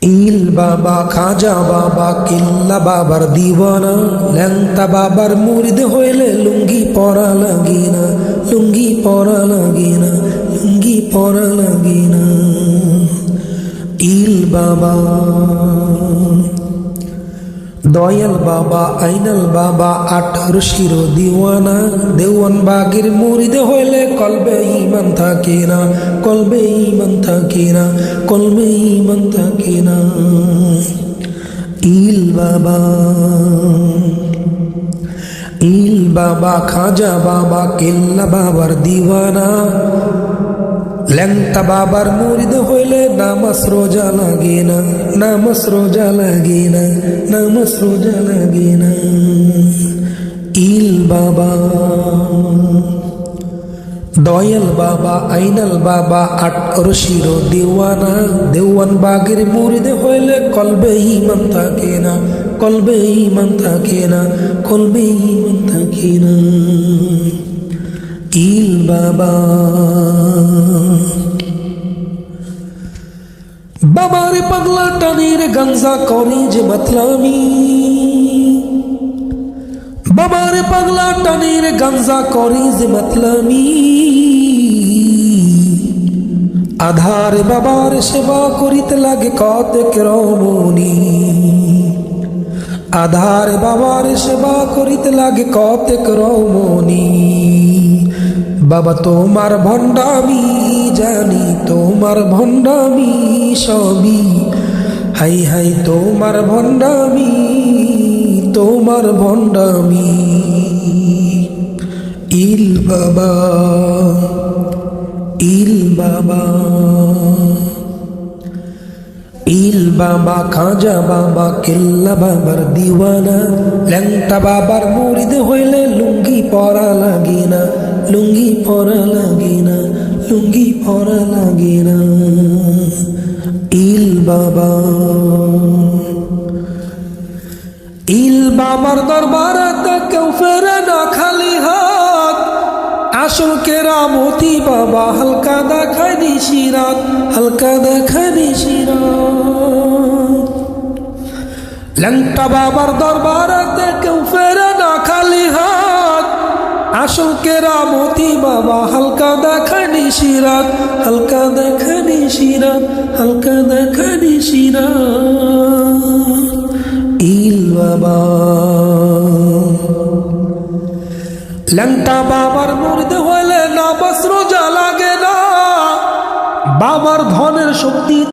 ইল বাবা খাজা বাবা কিল্লা বাবার দিওয়ানা, ল্যাংটা বাবার মুরিদ হইলে লুঙ্গি পরা লাগে না, লুঙ্গি পরা লাগে না, লুঙ্গি পরা লাগে না। ইল বাবা দয়াল বাবা আইনাল বাবা 18 শির দিওয়ানা, দেওয়ান বাগের মুরিদ হইলে কলবে ঈমান থাকে না, কলবে ঈমান থাকে না, কলবে ঈমান থাকে না। ইল বাবা ইল বাবা খাজা বাবা কেল্লা বাবার দিওয়ানা, ল্যাংটা বাবার মুরিদ হইলে নামাজ রোজা লাগে না, নামাজ রোজা লাগে না, নামাজ রোজা লাগে না। ইল বাবা দয়াল বাবা আইনাল বাবা 18 শির দিওয়ানা, দেওয়ান বাগের মুরিদ হইলে কলবে ঈমান থাকে না, কলবে ঈমান থাকে না, কলবে ঈমান থাকে না। ইল বাবা বাবার পাগলা টানির গাঞ্জা করি যে মাতলামি, বাবার পাগলা টানির গাঞ্জা করি যে মাতলামি, আধার বাবার সেবা করিতে লাগে কতেক রমণী, আধার বাবার সেবা করিতে লাগে কতেক রমণী। বাবা তোমার ভণ্ডামি জানি, তোমার ভণ্ডামি সবই, হাই হাই তোমার ভণ্ডামি, তোমার ভণ্ডামি। ইল বাবা ইল বাবা ইল বাবা খাজা বাবা কেল্লা বাবার দিওয়ানা, ল্যাংটা বাবার মুরিদ হইলে লুঙ্গি পরা লাগে না, লুঙ্গি পরা লাগে না, লুঙ্গি পরা লাগে না। ইল বাবা ইল বাবার দরবারে কেউ ফেরে না খালি হাত, আসল কেরামতি বাবা হালকা দেখায় নিশিরাত, হালকা দেখায় নিশিরাত। ল্যাংটা বাবার দরবারে কেউ ফেরে না খালি হাত, আসল কেরামতি বাবা হালকা দেখায় নিশিরাত, হালকা দেখায় নিশিরাত, হালকা দেখায় নিশিরাত। ইল বাবা ল্যাংটা বাবার মুরিদ হইলে নামাজ রোজা লাগে না, বাবার ধনের শক্তি